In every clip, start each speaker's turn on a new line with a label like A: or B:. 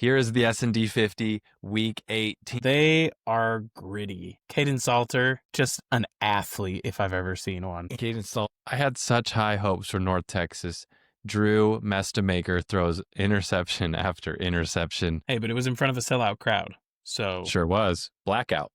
A: Here is the S&D 50, Week 18.
B: They are gritty. Caden Salter, just an athlete if I've ever seen one.
A: Caden Salter. I had such high hopes for North Texas. Drew Mestamaker throws interception after interception.
B: Hey, but it was in front of a sellout crowd, so...
A: Sure was. Blackout.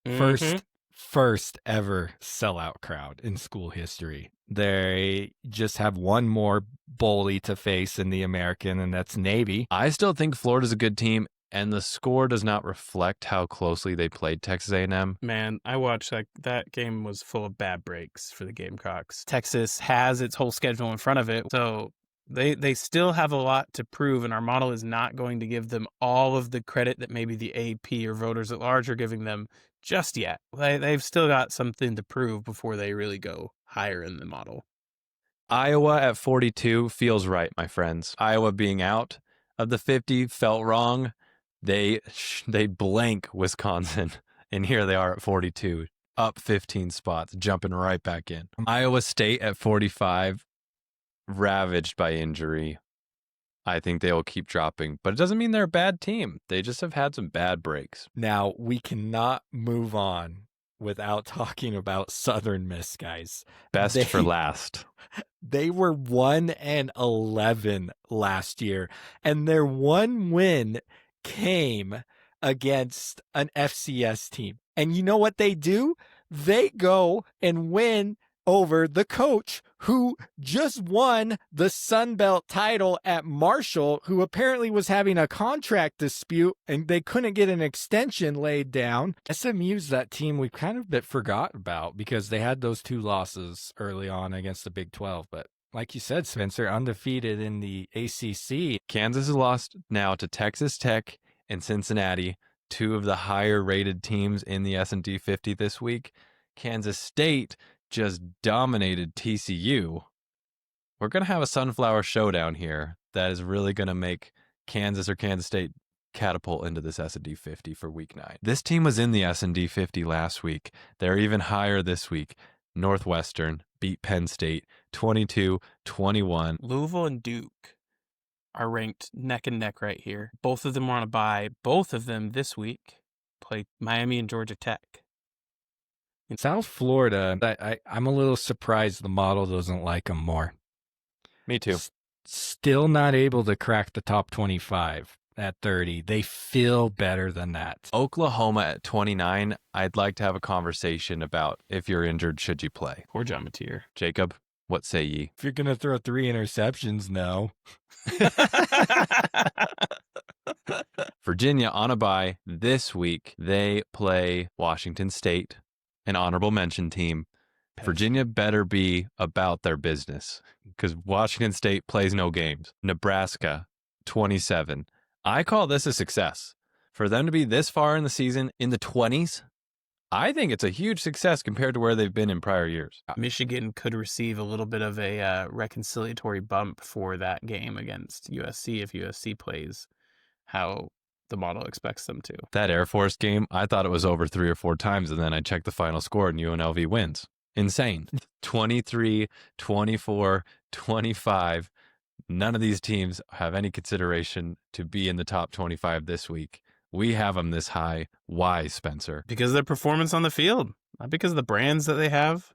C: First ever sellout crowd in school history. They just have one more bully to face in the American, and that's Navy.
A: I still think Florida's a good team, and the score does not reflect how closely they played Texas A&M.
B: Man, I watched that game was full of bad breaks for the Gamecocks. Texas has its whole schedule in front of it, so they still have a lot to prove, and our model is not going to give them all of the credit that maybe the AP or voters at large are giving them just yet. They've still got something to prove before they really go higher in the model.
A: Iowa at 42 feels right, my friends. Iowa being out of the 50 felt wrong. They blank Wisconsin, and here they are at 42, up 15 spots, jumping right back in. Iowa State at 45, ravaged by injury. I think they will keep dropping, but it doesn't mean they're a bad team. They just have had some bad breaks.
C: Now, we cannot move on without talking about Southern Miss, guys.
A: Best for last.
C: They were 1-11 last year, and their one win came against an FCS team. And you know what they do? They go and win over the coach who just won the Sun Belt title at Marshall, who apparently was having a contract dispute and they couldn't get an extension laid down. SMU's that team we kind of a bit forgot about because they had those 2 losses early on against the Big 12. But like you said, Spencer, undefeated in the ACC.
A: Kansas has lost now to Texas Tech and Cincinnati, 2 of the higher rated teams in the S&D 50 this week. Kansas State just dominated TCU. We're going to have a sunflower showdown here that is really going to make Kansas or Kansas State catapult into this S&D 50 for Week 9. This team was in the S&D 50 last week. They're even higher this week. Northwestern beat Penn State 22-21.
B: Louisville and Duke are ranked neck and neck right here. Both of them are on a bye. Both of them this week play Miami and Georgia Tech.
C: In South Florida, I'm a little surprised the model doesn't like them more.
A: Me too.
C: Still not able to crack the top 25 at 30. They feel better than that.
A: Oklahoma at 29, I'd like to have a conversation about if you're injured, should you play?
B: Poor John Mateer.
A: Jacob, what say ye?
C: If you're going to throw 3 interceptions, no.
A: Virginia on a bye this week. They play Washington State, an honorable mention team. Virginia better be about their business because Washington State plays no games. Nebraska, 27. I call this a success. For them to be this far in the season in the 20s, I think it's a huge success compared to where they've been in prior years.
B: Michigan could receive a little bit of a reconciliatory bump for that game against USC if USC plays how the model expects them to.
A: That Air Force game, I thought it was over 3 or 4 times, and then I checked the final score and UNLV wins. Insane. 23, 24, 25. None of these teams have any consideration to be in the top 25 this week. We have them this high. Why, Spencer?
B: Because of their performance on the field. Not because of the brands that they have,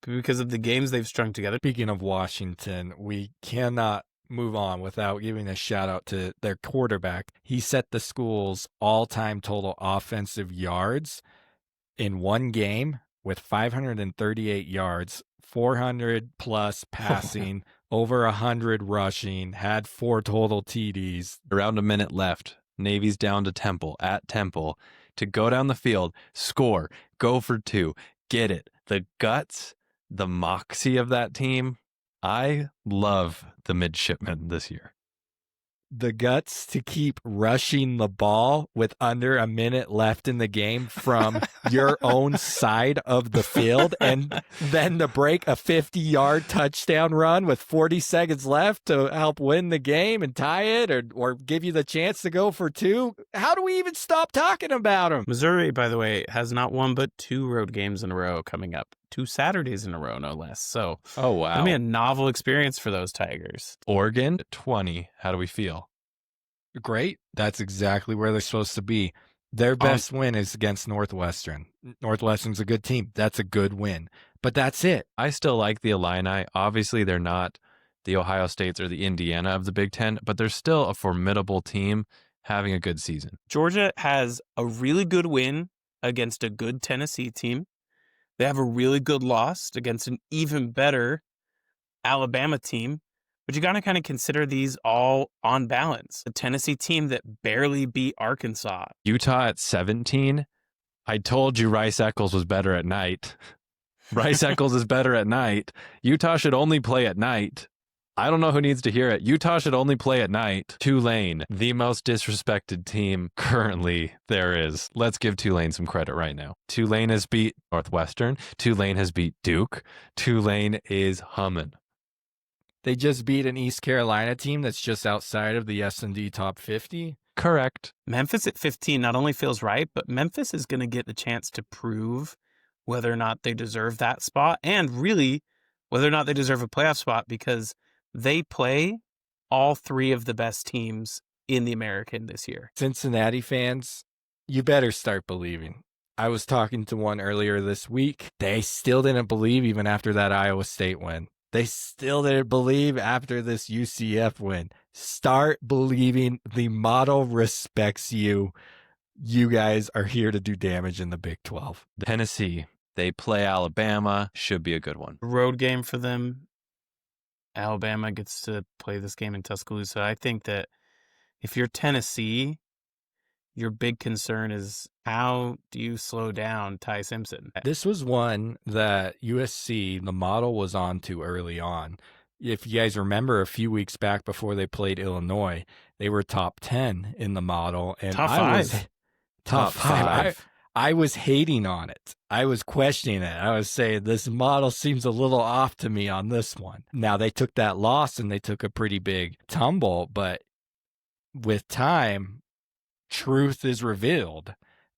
B: but because of the games they've strung together.
C: Speaking of Washington, we cannot move on without giving a shout out to their quarterback. He set the school's all-time total offensive yards in one game with 538 yards, 400 plus passing, over 100 rushing, had 4 total TDs.
A: Around a minute left. Navy's down to Temple, at Temple, to go down the field, score, go for 2, get it. The guts, the moxie of that team. I love the midshipmen this year.
C: The guts to keep rushing the ball with under a minute left in the game from your own side of the field, and then to break a 50-yard touchdown run with 40 seconds left to help win the game and tie it or give you the chance to go for 2. How do we even stop talking about them?
B: Missouri, by the way, has not one but 2 road games in a row coming up. 2 Saturdays in a row, no less. So,
A: oh, wow.
B: It'll be a novel experience for those Tigers.
A: Oregon, 20. How do we feel?
C: Great. That's exactly where they're supposed to be. Their best win is against Northwestern. Northwestern's a good team. That's a good win. But that's it.
A: I still like the Illini. Obviously, they're not the Ohio States or the Indiana of the Big Ten, but they're still a formidable team having a good season.
B: Georgia has a really good win against a good Tennessee team. They have a really good loss against an even better Alabama team. But you got to kind of consider these all on balance. A Tennessee team that barely beat Arkansas.
A: Utah at 17. I told you Rice Eccles was better at night. Rice Eccles is better at night. Utah should only play at night. I don't know who needs to hear it. Utah should only play at night. Tulane, the most disrespected team currently there is. Let's give Tulane some credit right now. Tulane has beat Northwestern. Tulane has beat Duke. Tulane is humming.
C: They just beat an East Carolina team that's just outside of the S&D top 50.
A: Correct.
B: Memphis at 15 not only feels right, but Memphis is going to get the chance to prove whether or not they deserve that spot and really whether or not they deserve a playoff spot because they play all three of the best teams in the American this year.
C: Cincinnati fans, you better start believing. I was talking to one earlier this week. They still didn't believe even after that Iowa State win. They still didn't believe after this UCF win. Start believing. The model respects you. You guys are here to do damage in the Big 12.
A: Tennessee, they play Alabama. Should be a good one.
B: Road game for them. Alabama gets to play this game in Tuscaloosa. I think that if you're Tennessee, your big concern is how do you slow down Ty Simpson?
C: This was one that USC, the model was on to early on. If you guys remember a few weeks back before they played Illinois, they were top 10 in the model. And
B: Top
C: I was
B: five.
C: top five. I was hating on it. I was questioning it. I was saying this model seems a little off to me on this one. Now they took that loss and they took a pretty big tumble, but with time, truth is revealed.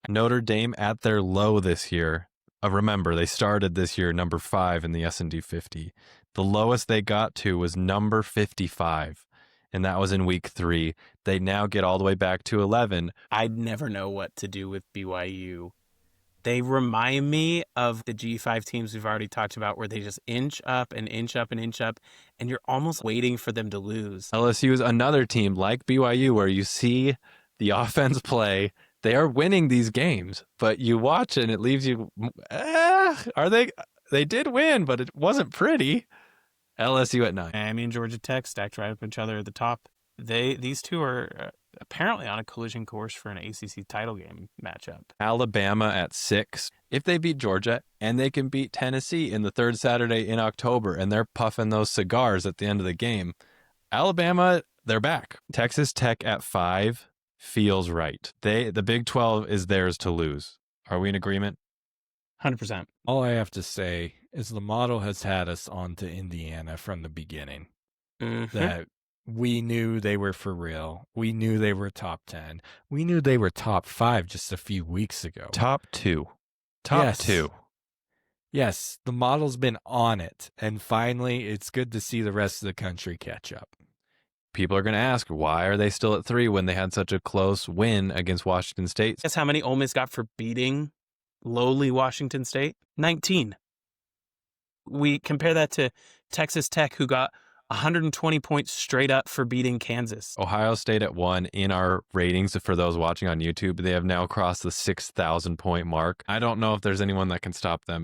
A: Notre Dame at their low this year. Remember, they started this year number 5 in the S&D 50. The lowest they got to was number 55, and that was in week 3. They now get all the way back to 11.
B: I'd never know what to do with BYU. They remind me of the G5 teams we've already talked about where they just inch up and inch up and inch up, and you're almost waiting for them to lose.
A: LSU is another team like BYU where you see the offense play. They are winning these games, but you watch it and it leaves you, are they? They did win, but it wasn't pretty. LSU at 9.
B: Miami and Georgia Tech stacked right up each other at the top. These two are apparently on a collision course for an ACC title game matchup.
A: Alabama at 6. If they beat Georgia and they can beat Tennessee in the third Saturday in October and they're puffing those cigars at the end of the game, Alabama, they're back. Texas Tech at 5 feels right. The Big 12 is theirs to lose. Are we in agreement?
B: 100%.
C: All I have to say is the model has had us on to Indiana from the beginning.
B: Mm-hmm.
C: That we knew they were for real. We knew they were top 10. We knew they were top 5 just a few weeks ago.
A: Top 2.
C: Yes.
A: 2.
C: Yes, the model's been on it. And finally, it's good to see the rest of the country catch up.
A: People are going to ask, why are they still at 3 when they had such a close win against Washington State?
B: Guess how many Ole Miss got for beating lowly Washington State? 19. We compare that to Texas Tech, who got 120 points straight up for beating Kansas.
A: Ohio State at 1 in our ratings for those watching on YouTube. They have now crossed the 6,000 point mark. I don't know if there's anyone that can stop them.